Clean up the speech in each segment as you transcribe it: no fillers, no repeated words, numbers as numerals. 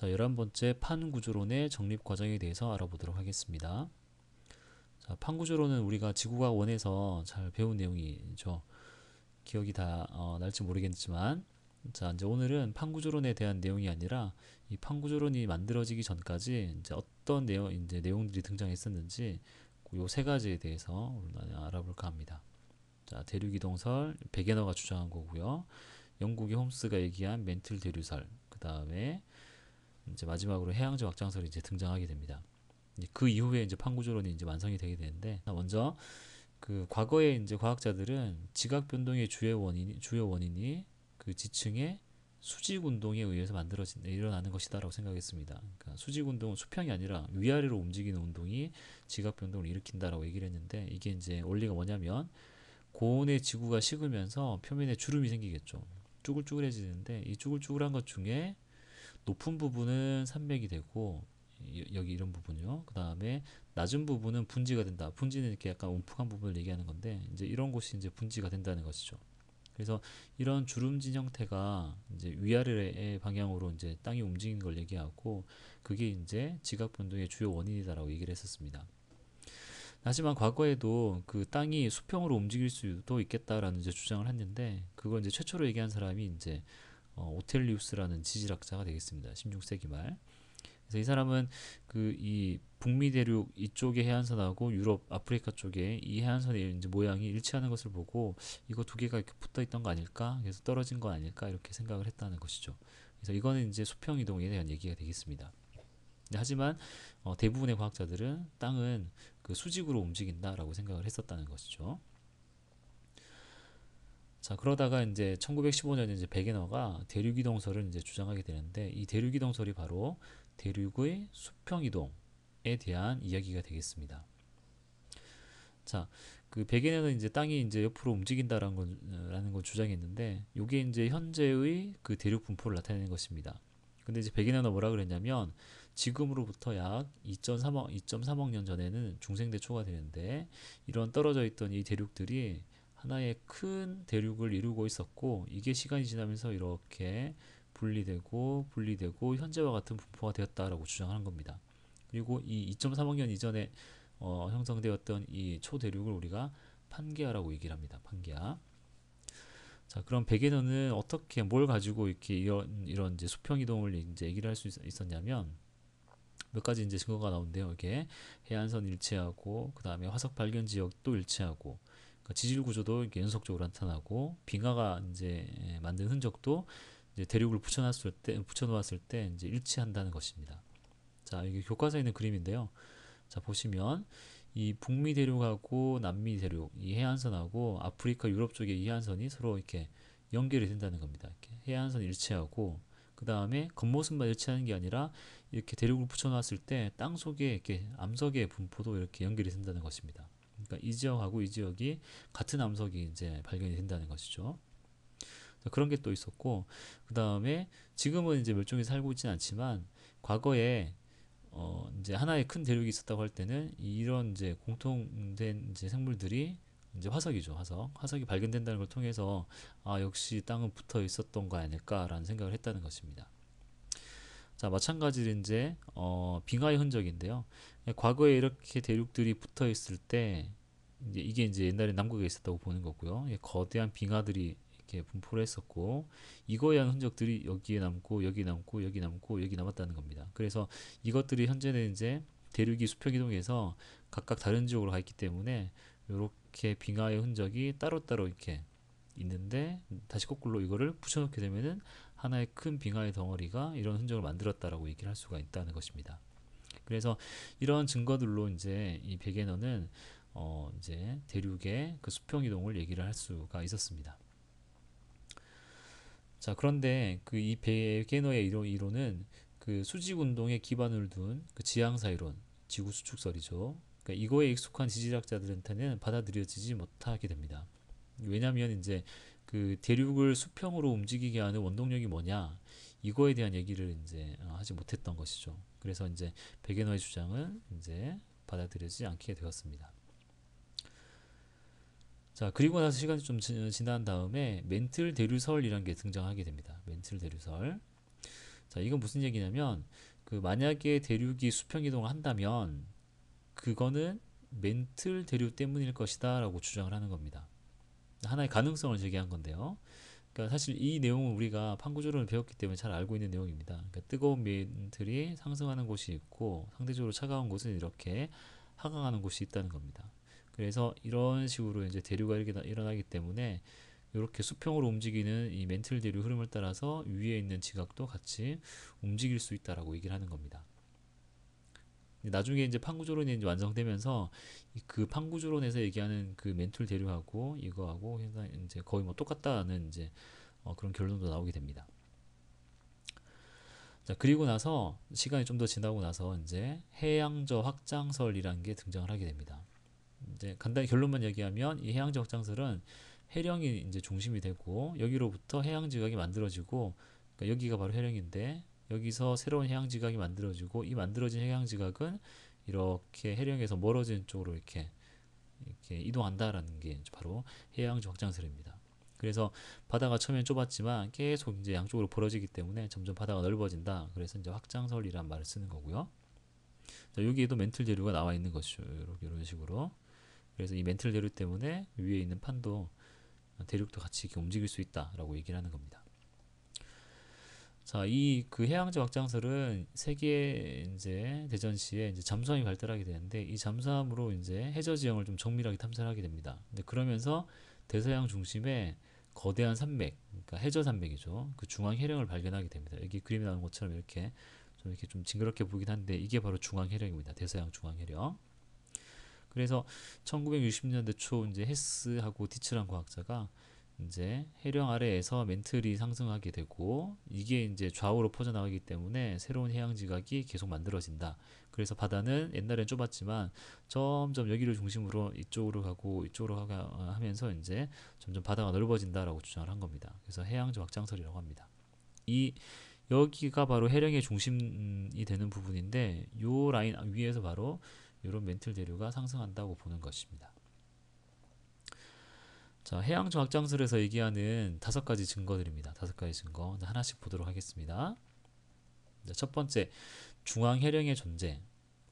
자, 11번째 판구조론의 정립 과정에 대해서 알아보도록 하겠습니다. 자, 판구조론은 우리가 지구과학 원에서 잘 배운 내용이죠. 기억이 다 날지 모르겠지만, 자, 이제 오늘은 판구조론에 대한 내용이 아니라 이 판구조론이 만들어지기 전까지 이제 어떤 내용들이 등장했었는지 요 세 가지에 대해서 알아볼까 합니다. 자, 대륙이동설 베게너가 주장한 거고요. 영국의 홈스가 얘기한 멘틀 대류설, 그 다음에 이제 마지막으로 해양지 확장설이 이제 등장하게 됩니다. 그 이후에 이제 판구조론이 이제 완성이 되게 되는데, 먼저 그 과거에 이제 과학자들은 지각 변동의 주요 원인이 그 지층의 수직 운동에 의해서 일어나는 것이다라고 생각했습니다. 그러니까 수직 운동은 수평이 아니라 위아래로 움직이는 운동이 지각 변동을 일으킨다라고 얘기를 했는데, 이게 이제 원리가 뭐냐면 고온의 지구가 식으면서 표면에 주름이 생기겠죠. 쭈글쭈글해지는데 이 쭈글쭈글한 것 중에 높은 부분은 산맥이 되고, 여기 이런 부분이요. 그 다음에 낮은 부분은 분지가 된다. 분지는 이렇게 약간 움푹한 부분을 얘기하는 건데, 이제 이런 곳이 이제 분지가 된다는 것이죠. 그래서 이런 주름진 형태가 이제 위아래의 방향으로 이제 땅이 움직이는 걸 얘기하고, 그게 이제 지각 변동의 주요 원인이다라고 얘기를 했었습니다. 하지만 과거에도 그 땅이 수평으로 움직일 수도 있겠다라는 이제 주장을 했는데, 그걸 이제 최초로 얘기한 사람이 이제 오텔리우스라는 지질학자가 되겠습니다. 16세기 말. 그래서 이 사람은 그 이 북미 대륙 이쪽의 해안선하고 유럽, 아프리카 쪽에 이 해안선의 이제 모양이 일치하는 것을 보고, 이거 두 개가 이렇게 붙어 있던 거 아닐까? 그래서 떨어진 거 아닐까? 이렇게 생각을 했다는 것이죠. 그래서 이거는 이제 수평 이동에 대한 얘기가 되겠습니다. 하지만 대부분의 과학자들은 땅은 그 수직으로 움직인다라고 생각을 했었다는 것이죠. 자, 그러다가 이제 1915년에 이제 베게너가 대륙이동설을 이제 주장하게 되는데, 이 대륙이동설이 바로 대륙의 수평이동에 대한 이야기가 되겠습니다. 자, 그 베게너는 이제 땅이 이제 옆으로 움직인다라는 걸 주장했는데, 이게 이제 현재의 그 대륙 분포를 나타내는 것입니다. 근데 이제 베게너는 뭐라 그랬냐면, 지금으로부터 약 2.3억 년 전에는 중생대초가 되는데, 이런 떨어져 있던 이 대륙들이 하나의 큰 대륙을 이루고 있었고, 이게 시간이 지나면서 이렇게 분리되고 현재와 같은 분포가 되었다라고 주장하는 겁니다. 그리고 이 2.3억 년 이전에 형성되었던 이 초대륙을 우리가 판게아라고 얘기를 합니다. 판게아. 자, 그럼 베게너는 어떻게 뭘 가지고 이렇게 이런 이제 수평 이동을 이제 얘기를 할 수 있었냐면, 몇 가지 이제 증거가 나오는데요. 이게 해안선 일치하고, 그 다음에 화석 발견 지역도 일치하고, 그러니까 지질 구조도 이렇게 연속적으로 나타나고, 빙하가 이제 만든 흔적도 이제 대륙을 붙여놓았을 때 이제 일치한다는 것입니다. 자, 이게 교과서에 있는 그림인데요. 자, 보시면 이 북미 대륙하고 남미 대륙, 이 해안선하고 아프리카, 유럽 쪽의 이 해안선이 서로 이렇게 연결이 된다는 겁니다. 이렇게 해안선 일치하고, 그 다음에 겉모습만 일치하는 게 아니라 이렇게 대륙을 붙여놨을 때 땅 속에 이렇게 암석의 분포도 이렇게 연결이 된다는 것입니다. 그러니까 이 지역하고 이 지역이 같은 암석이 이제 발견이 된다는 것이죠. 그런 게 또 있었고, 그 다음에 지금은 이제 멸종이 살고 있지는 않지만, 과거에 이제 하나의 큰 대륙이 있었다고 할 때는 이런 이제 공통된 이제 생물들이 이제 화석이죠. 화석이 발견된다는 걸 통해서, 아, 역시 땅은 붙어 있었던 거 아닐까라는 생각을 했다는 것입니다. 자, 마찬가지로 이제 빙하의 흔적인데요. 과거에 이렇게 대륙들이 붙어 있을 때, 이게 이제 옛날에 남극에 있었다고 보는 거고요. 거대한 빙하들이 이렇게 분포를 했었고, 이거에 의한 흔적들이 여기에 남고 여기 남고 여기 남고 여기 남았다는 겁니다. 그래서 이것들이 현재는 이제 대륙이 수평 이동해서 각각 다른 지역으로 가 있기 때문에, 이렇게 빙하의 흔적이 따로따로 이렇게 있는데, 다시 거꾸로 이거를 붙여놓게 되면은 하나의 큰 빙하의 덩어리가 이런 흔적을 만들었다라고 얘기를 할 수가 있다는 것입니다. 그래서 이런 증거들로 이제 이 베게너는 이제 대륙의 그 수평 이동을 얘기를 할 수가 있었습니다. 자, 그런데 그 이 베게너의 이론은 그 수직 운동에 기반을 둔 그 지향사 이론, 지구 수축설이죠. 그러니까 이거에 익숙한 지질학자들한테는 받아들여지지 못하게 됩니다. 왜냐하면 이제 그 대륙을 수평으로 움직이게 하는 원동력이 뭐냐, 이거에 대한 얘기를 이제 하지 못했던 것이죠. 그래서 이제 베게너의 주장은 이제 받아들여지지 않게 되었습니다. 자, 그리고 나서 시간이 좀 지난 다음에 멘틀 대류설이라는 게 등장하게 됩니다. 멘틀 대류설. 자, 이건 무슨 얘기냐면 그 만약에 대륙이 수평 이동을 한다면 그거는 멘틀 대륙 때문일 것이다 라고 주장을 하는 겁니다. 하나의 가능성을 제기한 건데요. 그러니까 사실 이 내용은 우리가 판구조론을 배웠기 때문에 잘 알고 있는 내용입니다. 그러니까 뜨거운 멘틀이 상승하는 곳이 있고 상대적으로 차가운 곳은 이렇게 하강하는 곳이 있다는 겁니다. 그래서 이런 식으로 이제 대류가 일어나기 때문에 이렇게 수평으로 움직이는 이 멘틀 대류 흐름을 따라서 위에 있는 지각도 같이 움직일 수 있다라고 얘기를 하는 겁니다. 나중에 이제 판구조론이 이제 완성되면서 그 판구조론에서 얘기하는 그 멘틀 대류하고 이거하고 이제 거의 뭐 똑같다는 이제 그런 결론도 나오게 됩니다. 자, 그리고 나서 시간이 좀 더 지나고 나서 이제 해양저 확장설이라는 게 등장을 하게 됩니다. 이제 간단히 결론만 얘기하면 이 해양저 확장설은 해령이 이제 중심이 되고 여기로부터 해양 지각이 만들어지고 그러니까 여기가 바로 해령인데 여기서 새로운 해양 지각이 만들어지고 이 만들어진 해양 지각은 이렇게 해령에서 멀어진 쪽으로 이렇게 이동한다라는 게 바로 해양저 확장설입니다. 그래서 바다가 처음엔 좁았지만 계속 이제 양쪽으로 벌어지기 때문에 점점 바다가 넓어진다. 그래서 이제 확장설이란 말을 쓰는 거고요. 자, 여기에도 멘틀 대류가 나와 있는 것이죠. 이런 식으로. 그래서 이 멘틀 대류 때문에 위에 있는 판도 대륙도 같이 이렇게 움직일 수 있다라고 얘기를 하는 겁니다. 자, 이 그 해양저 확장설은 세계 이제 대전 시에 이제 잠수함이 발달하게 되는데 이 잠수함으로 이제 해저 지형을 좀 정밀하게 탐사하게 됩니다. 근데 그러면서 대서양 중심에 거대한 산맥, 그러니까 해저 산맥이죠. 그 중앙 해령을 발견하게 됩니다. 여기 그림에 나오는 것처럼 이렇게 좀 징그럽게 보이긴 한데 이게 바로 중앙 해령입니다. 대서양 중앙 해령. 그래서 1960년대 초 이제 헤스하고 디츠란 과학자가 이제 해령 아래에서 멘틀이 상승하게 되고 이게 이제 좌우로 퍼져나가기 때문에 새로운 해양 지각이 계속 만들어진다. 그래서 바다는 옛날엔 좁았지만 점점 여기를 중심으로 이쪽으로 가고 이쪽으로 하면서 이제 점점 바다가 넓어진다라고 주장을 한 겁니다. 그래서 해양적 확장설이라고 합니다. 이 여기가 바로 해령의 중심이 되는 부분인데 요 라인 위에서 바로 이런 멘틀 대류가 상승한다고 보는 것입니다. 자, 해양적 확장설에서 얘기하는 5가지 증거들입니다. 5가지 증거 하나씩 보도록 하겠습니다. 자, 첫 번째, 중앙 해령의 존재.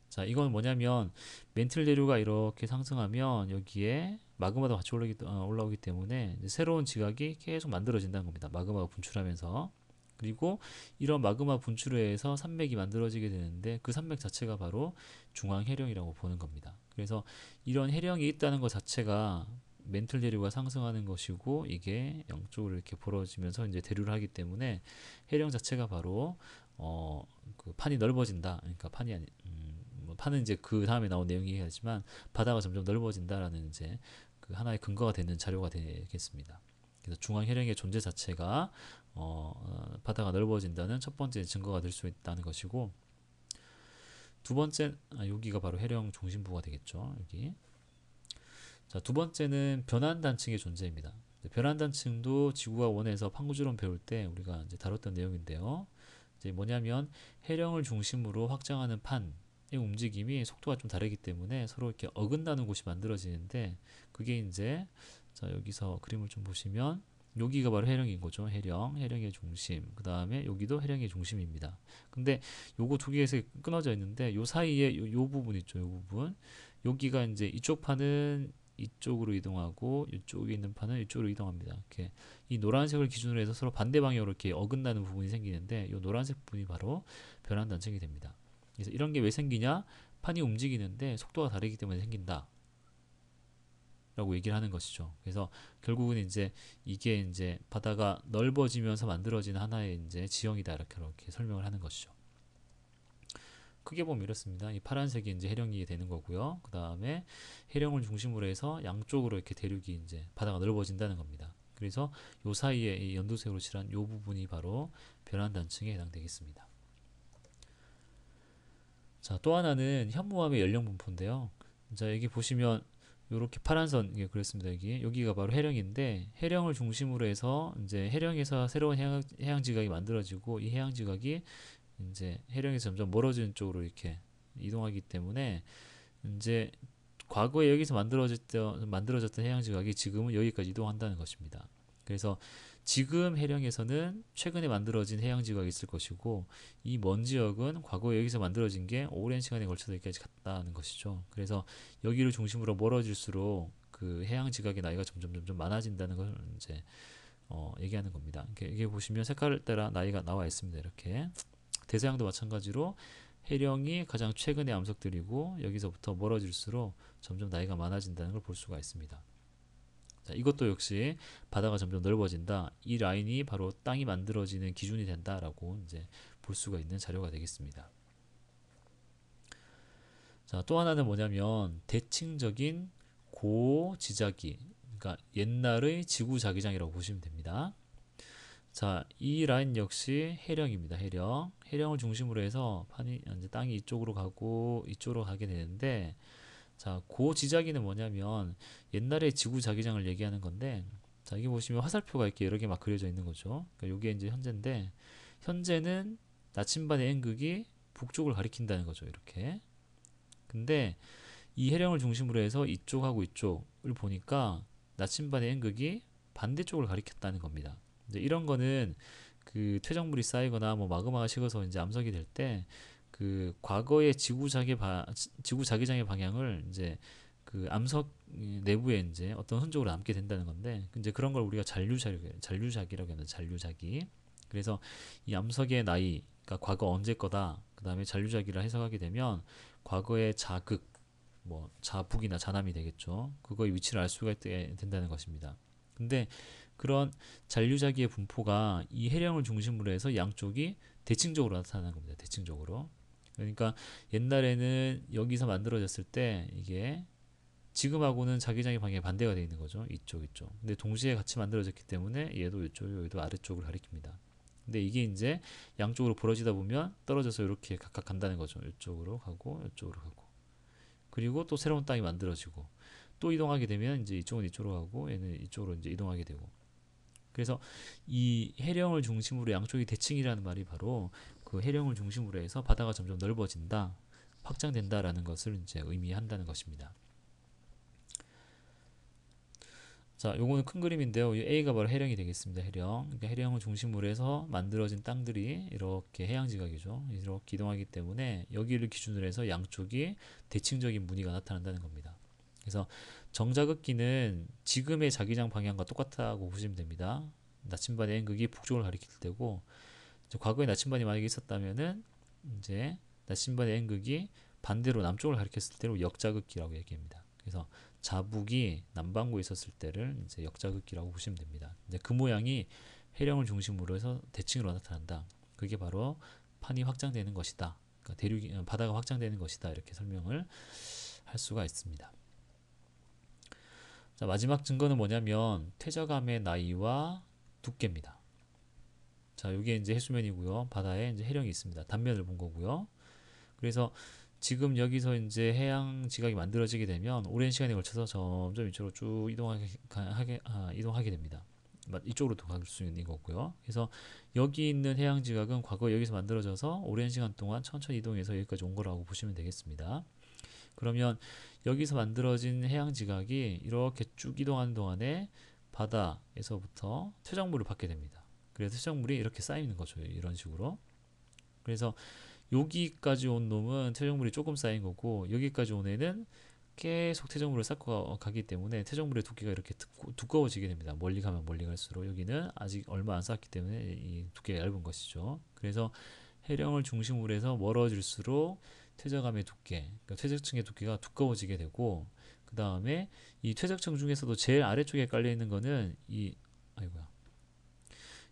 자, 이건 뭐냐면 멘틀 대류가 이렇게 상승하면 여기에 마그마도 같이 올라오기 때문에 이제 새로운 지각이 계속 만들어진다는 겁니다. 마그마가 분출하면서. 그리고 이런 마그마 분출에 의해서 산맥이 만들어지게 되는데 그 산맥 자체가 바로 중앙 해령이라고 보는 겁니다. 그래서 이런 해령이 있다는 것 자체가 멘틀 대류가 상승하는 것이고 이게 양쪽으로 이렇게 벌어지면서 이제 대류를 하기 때문에 해령 자체가 바로 그 판이 넓어진다. 그러니까 판이 아니 뭐 판은 이제 그 다음에 나온 내용이긴 하지만 바다가 점점 넓어진다라는 이제 그 하나의 근거가 되는 자료가 되겠습니다. 그래서 중앙 해령의 존재 자체가 바다가 넓어진다는 첫 번째 증거가 될 수 있다는 것이고 두 번째 여기가 바로 해령 중심부가 되겠죠. 여기. 자, 두 번째는 변환단층의 존재입니다. 변환단층도 지구가 원에서 판구주론 배울 때 우리가 이제 다뤘던 내용인데요. 이제 뭐냐면 해령을 중심으로 확장하는 판의 움직임이 속도가 좀 다르기 때문에 서로 이렇게 어긋나는 곳이 만들어지는데 그게 이제 자, 여기서 그림을 좀 보시면 여기가 바로 해령인 거죠. 해령의 중심. 그 다음에 여기도 해령의 중심입니다. 근데 요거 두 개에서 끊어져 있는데 요 사이에 요 부분 있죠. 요 부분. 여기가 이제 이쪽 판은 이쪽으로 이동하고 이쪽에 있는 판은 이쪽으로 이동합니다. 이렇게 이 노란색을 기준으로 해서 서로 반대 방향으로 이렇게 어긋나는 부분이 생기는데 이 노란색 부분이 바로 변환 단층이 됩니다. 그래서 이런 게 왜 생기냐? 판이 움직이는데 속도가 다르기 때문에 생긴다. 라고 얘기를 하는 것이죠. 그래서 결국은 이제 이게 이제 바다가 넓어지면서 만들어진 하나의 이제 지형이다. 이렇게 설명을 하는 것이죠. 크게 보면 이렇습니다. 이 파란색이 이제 해령이 되는 거고요. 그 다음에 해령을 중심으로 해서 양쪽으로 이렇게 대륙이 이제 바다가 넓어진다는 겁니다. 그래서 요 사이에 이 연두색으로 칠한 요 부분이 바로 변환단층에 해당되겠습니다. 자, 또 하나는 현무암의 연령 분포인데요. 자, 여기 보시면 요렇게 파란 선 이게 그랬습니다. 여기가 바로 해령인데 해령을 중심으로 해서 이제 해령에서 새로운 해양 지각이 만들어지고 이 해양 지각이 이제 해령에서 점점 멀어지는 쪽으로 이렇게 이동하기 때문에 이제 과거에 여기서 만들어졌던 해양 지각이 지금은 여기까지 이동한다는 것입니다. 그래서 지금 해령에서는 최근에 만들어진 해양 지각이 있을 것이고 이 먼 지역은 과거에 여기서 만들어진 게 오랜 시간에 걸쳐서 여기까지 갔다는 것이죠. 그래서 여기를 중심으로 멀어질수록 그 해양 지각의 나이가 점점 많아진다는 걸 이제 얘기하는 겁니다. 이게 보시면 색깔 따라 나이가 나와 있습니다. 이렇게 대서양도 마찬가지로 해령이 가장 최근의 암석들이고 여기서부터 멀어질수록 점점 나이가 많아진다는 걸 볼 수가 있습니다. 자, 이것도 역시 바다가 점점 넓어진다. 이 라인이 바로 땅이 만들어지는 기준이 된다라고 이제 볼 수가 있는 자료가 되겠습니다. 자, 또 하나는 뭐냐면 대칭적인 고지자기, 그러니까 옛날의 지구자기장이라고 보시면 됩니다. 자, 이 라인 역시 해령입니다. 해령을 중심으로 해서 판이 이제 땅이 이쪽으로 가고 이쪽으로 가게 되는데, 자, 고지자기는 뭐냐면 옛날에 지구자기장을 얘기하는 건데, 자, 여기 보시면 화살표가 이렇게 여러 개 막 그려져 있는 거죠. 그러니까 이게 이제 현재인데, 현재는 나침반의 N극이 북쪽을 가리킨다는 거죠. 이렇게. 근데 이 해령을 중심으로 해서 이쪽하고 이쪽을 보니까 나침반의 N극이 반대쪽을 가리켰다는 겁니다. 이제 이런 거는 그 퇴적물이 쌓이거나 뭐 마그마가 식어서 이제 암석이 될 때 그 과거의 지구자기장의 방향을 이제 그 암석 내부에 이제 어떤 흔적으로 남게 된다는 건데, 이제 그런 걸 우리가 잔류자기라고 합니다. 잔류자기. 그래서 이 암석의 나이, 그러니까 과거 언제 거다. 그 다음에 잔류자기를 해석하게 되면 과거의 자극, 뭐 자북이나 자남이 되겠죠. 그거의 위치를 알 수가 된다는 것입니다. 근데 그런 잔류자기의 분포가 이 해령을 중심으로 해서 양쪽이 대칭적으로 나타나는 겁니다. 대칭적으로. 그러니까 옛날에는 여기서 만들어졌을 때 이게 지금하고는 자기장의 방향이 반대가 되어 있는 거죠. 이쪽. 근데 동시에 같이 만들어졌기 때문에 얘도 이쪽, 얘도 아래쪽을 가리킵니다. 근데 이게 이제 양쪽으로 벌어지다 보면 떨어져서 이렇게 각각 간다는 거죠. 이쪽으로 가고 이쪽으로 가고. 그리고 또 새로운 땅이 만들어지고 또 이동하게 되면 이제 이쪽은 이쪽으로 가고 얘는 이쪽으로 이제 이동하게 되고. 그래서 이 해령을 중심으로 양쪽이 대칭이라는 말이 바로 그 해령을 중심으로 해서 바다가 점점 넓어진다, 확장된다라는 것을 이제 의미한다는 것입니다. 자, 요거는 큰 그림인데요. 이 A가 바로 해령이 되겠습니다. 해령. 그러니까 해령을 중심으로 해서 만들어진 땅들이 이렇게 해양지각이죠. 이렇게 이동하기 때문에 여기를 기준으로 해서 양쪽이 대칭적인 무늬가 나타난다는 겁니다. 그래서 정자극기는 지금의 자기장 방향과 똑같다고 보시면 됩니다. 나침반의 N극이 북쪽을 가리킬 때고, 과거에 나침반이 만약에 있었다면은 이제 나침반의 N극이 반대로 남쪽을 가리켰을 때로 역자극기라고 얘기합니다. 그래서 자북이 남반구에 있었을 때를 이제 역자극기라고 보시면 됩니다. 이제 그 모양이 해령을 중심으로 해서 대칭으로 나타난다. 그게 바로 판이 확장되는 것이다. 그러니까 바다가 확장되는 것이다. 이렇게 설명을 할 수가 있습니다. 자, 마지막 증거는 뭐냐면 퇴적암의 나이와 두께입니다. 자, 이게 이제 해수면이고요. 바다에 이제 해령이 있습니다. 단면을 본 거고요. 그래서 지금 여기서 이제 해양 지각이 만들어지게 되면 오랜 시간에 걸쳐서 점점 이쪽으로 쭉 이동하게 됩니다. 이쪽으로도 갈 수 있는 거고요. 그래서 여기 있는 해양 지각은 과거 여기서 만들어져서 오랜 시간 동안 천천히 이동해서 여기까지 온 거라고 보시면 되겠습니다. 그러면 여기서 만들어진 해양 지각이 이렇게 쭉 이동하는 동안에 바다에서부터 퇴적물을 받게 됩니다. 그래서 퇴적물이 이렇게 쌓이는 거죠. 이런 식으로. 그래서 여기까지 온 놈은 퇴적물이 조금 쌓인 거고, 여기까지 온 애는 계속 퇴적물을 쌓고 가기 때문에 퇴적물의 두께가 이렇게 두꺼워지게 됩니다. 멀리 가면 멀리 갈수록. 여기는 아직 얼마 안 쌓았기 때문에 이 두께가 얇은 것이죠. 그래서 해령을 중심으로 해서 멀어질수록 퇴적암의 두께, 그러니까 퇴적층의 두께가 두꺼워지게 되고, 그 다음에 이 퇴적층 중에서도 제일 아래쪽에 깔려 있는 거는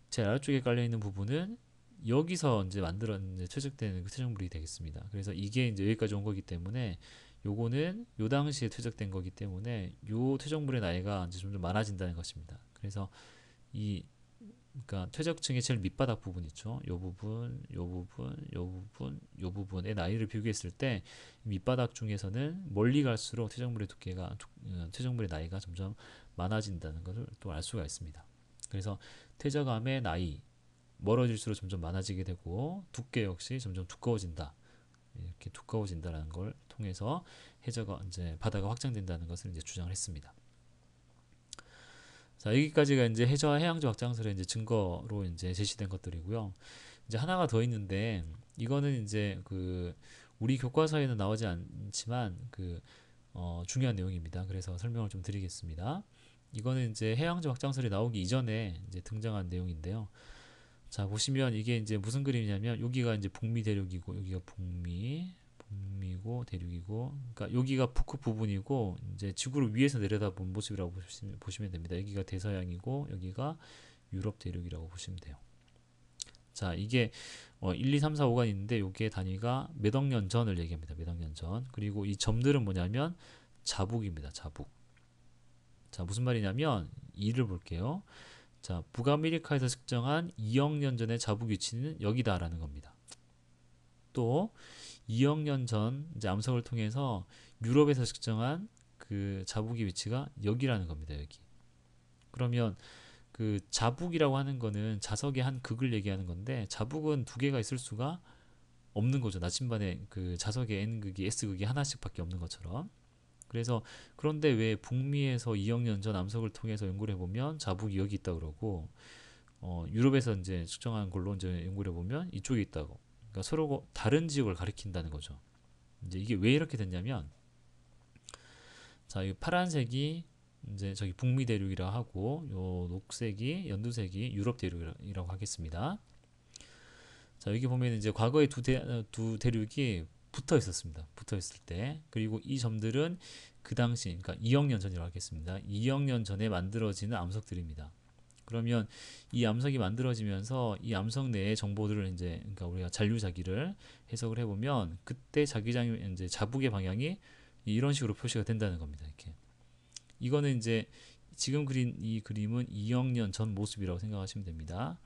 제일 아래쪽에 깔려 있는 부분은 여기서 이제 이제 퇴적되는 그 퇴적물이 되겠습니다. 그래서 이게 이제 여기까지 온 거기 때문에 요거는 요 당시에 퇴적된 거기 때문에 요 퇴적물의 나이가 이제 점점 많아진다는 것입니다. 그래서 그러니까 퇴적층의 제일 밑바닥 부분 있죠. 요 부분, 요 부분의 나이를 비교했을 때 밑바닥 중에서는 멀리 갈수록 퇴적물의 나이가 점점 많아진다는 것을 또 알 수가 있습니다. 그래서 퇴적암의 나이 멀어질수록 점점 많아지게 되고 두께 역시 점점 두꺼워진다. 이렇게 두꺼워진다라는 걸 통해서 이제 바다가 확장된다는 것을 이제 주장을 했습니다. 자, 자, 여기까지가 이제 해저와 해양조 확장설의 이제 증거로 이제 제시된 것들이고요. 이제 하나가 더 있는데 이거는 이제 그 우리 교과서에는 나오지 않지만 중요한 내용입니다. 그래서 설명을 좀 드리겠습니다. 이거는 이제 해양조 확장설이 나오기 이전에 이제 등장한 내용인데요. 자, 보시면 이게 이제 무슨 그림이냐면 여기가 이제 북미 대륙이고 여기가 북미고 대륙이고, 그러니까 여기가 북극 부분이고 이제 지구를 위에서 내려다본 모습이라고 보시면 됩니다. 여기가 대서양이고 여기가 유럽 대륙이라고 보시면 돼요. 자, 이게 1, 2, 3, 4, 5가 있는데 여기에 단위가 몇 억 년 전을 얘기합니다. 몇 억 년 전. 그리고 이 점들은 뭐냐면 자북입니다. 자북. 자, 무슨 말이냐면 이를 볼게요. 자, 북아메리카에서 측정한 2억 년 전의 자북 위치는 여기다라는 겁니다. 또 2억 년 전 이제 암석을 통해서 유럽에서 측정한 그 자북의 위치가 여기라는 겁니다. 여기. 그러면 그 자북이라고 하는 거는 자석의 한 극을 얘기하는 건데 자북은 두 개가 있을 수가 없는 거죠. 나침반에 그 자석의 n극이 s극이 하나씩밖에 없는 것처럼. 그래서 그런데 왜 북미에서 2억 년 전 암석을 통해서 연구를 해보면 자북이 여기 있다 그러고 유럽에서 이제 측정한 걸로 이제 연구를 해보면 이쪽에 있다고. 그러니까 서로 다른 지역을 가리킨다는 거죠. 이제 이게 왜 이렇게 됐냐면, 자, 이 파란색이 이제 저기 북미 대륙이라 하고, 요 녹색이 연두색이 유럽 대륙이라고 하겠습니다. 자, 여기 보면 이제 과거에 두 대륙이 붙어 있었습니다. 붙어 있을 때. 그리고 이 점들은 그 당시, 그러니까 2억 년 전이라고 하겠습니다. 2억 년 전에 만들어지는 암석들입니다. 그러면 이 암석이 만들어지면서 이 암석 내의 정보들을 이제, 그러니까 우리가 잔류자기를 해석을 해보면 그때 자기장 이제 자북의 방향이 이런 식으로 표시가 된다는 겁니다. 이렇게. 이거는 이제 지금 그린 이 그림은 2억 년 전 모습이라고 생각하시면 됩니다.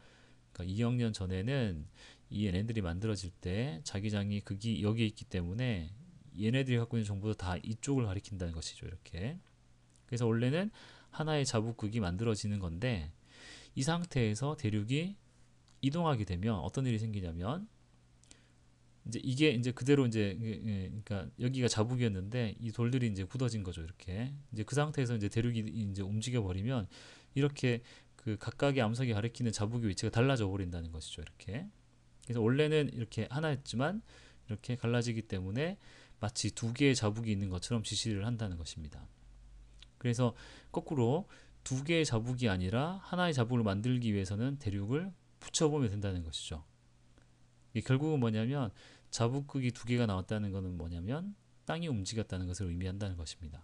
그러니까 2억 년 전에는 이 얘네들이 만들어질 때 자기장이 극이 여기에 있기 때문에 얘네들이 갖고 있는 정보도 다 이쪽을 가리킨다는 것이죠. 이렇게. 그래서 원래는 하나의 자북극이 만들어지는 건데 이 상태에서 대륙이 이동하게 되면 어떤 일이 생기냐면 이제 이게 이제 그대로 이제 그러니까 여기가 자북이었는데 이 돌들이 이제 굳어진 거죠. 이렇게. 이제 그 상태에서 이제 대륙이 이제 움직여 버리면 이렇게 그 각각의 암석이 가리키는 자북의 위치가 달라져 버린다는 것이죠. 이렇게. 그래서 원래는 이렇게 하나였지만 이렇게 갈라지기 때문에 마치 두 개의 자북이 있는 것처럼 지시를 한다는 것입니다. 그래서 거꾸로 두 개의 자북이 아니라 하나의 자북을 만들기 위해서는 대륙을 붙여보면 된다는 것이죠. 이게 결국은 뭐냐면 자북극이 두 개가 나왔다는 것은 뭐냐면 땅이 움직였다는 것을 의미한다는 것입니다.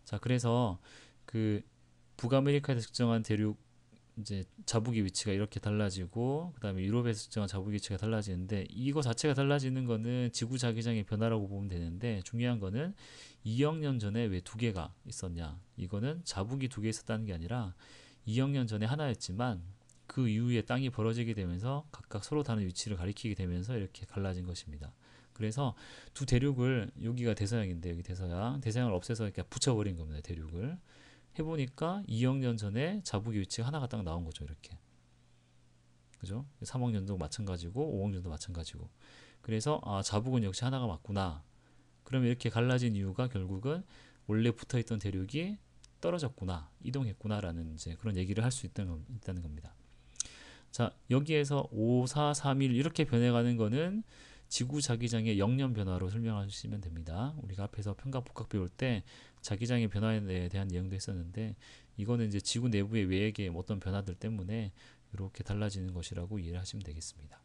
자, 그래서 그 북아메리카에서 측정한 대륙 이제 자북의 위치가 이렇게 달라지고 그다음에 유럽에서 측정한 자북의 위치가 달라지는데 이거 자체가 달라지는 거는 지구 자기장의 변화라고 보면 되는데 중요한 거는 2억 년 전에 왜 두 개가 있었냐, 이거는 자북이 두 개 있었다는 게 아니라 2억 년 전에 하나였지만 그 이후에 땅이 벌어지게 되면서 각각 서로 다른 위치를 가리키게 되면서 이렇게 갈라진 것입니다. 그래서 두 대륙을, 여기가 대서양인데 여기 대서양을 없애서 이렇게 붙여버린 겁니다. 대륙을 해보니까 2억 년 전에 자북의 위치가 하나가 딱 나온 거죠. 이렇게. 그죠? 3억 년도 마찬가지고 5억 년도 마찬가지고. 그래서 자북은 역시 하나가 맞구나. 그러면 이렇게 갈라진 이유가 결국은 원래 붙어있던 대륙이 떨어졌구나, 이동했구나라는 이제 그런 얘기를 할 수 있다는 겁니다. 자, 여기에서 5, 4, 3, 1 이렇게 변해가는 거는 지구 자기장의 역년 변화로 설명하시면 됩니다. 우리가 앞에서 편각복각 배울 때 자기장의 변화에 대한 내용도 했었는데 이거는 이제 지구 내부의 외액의 어떤 변화들 때문에 이렇게 달라지는 것이라고 이해를 하시면 되겠습니다.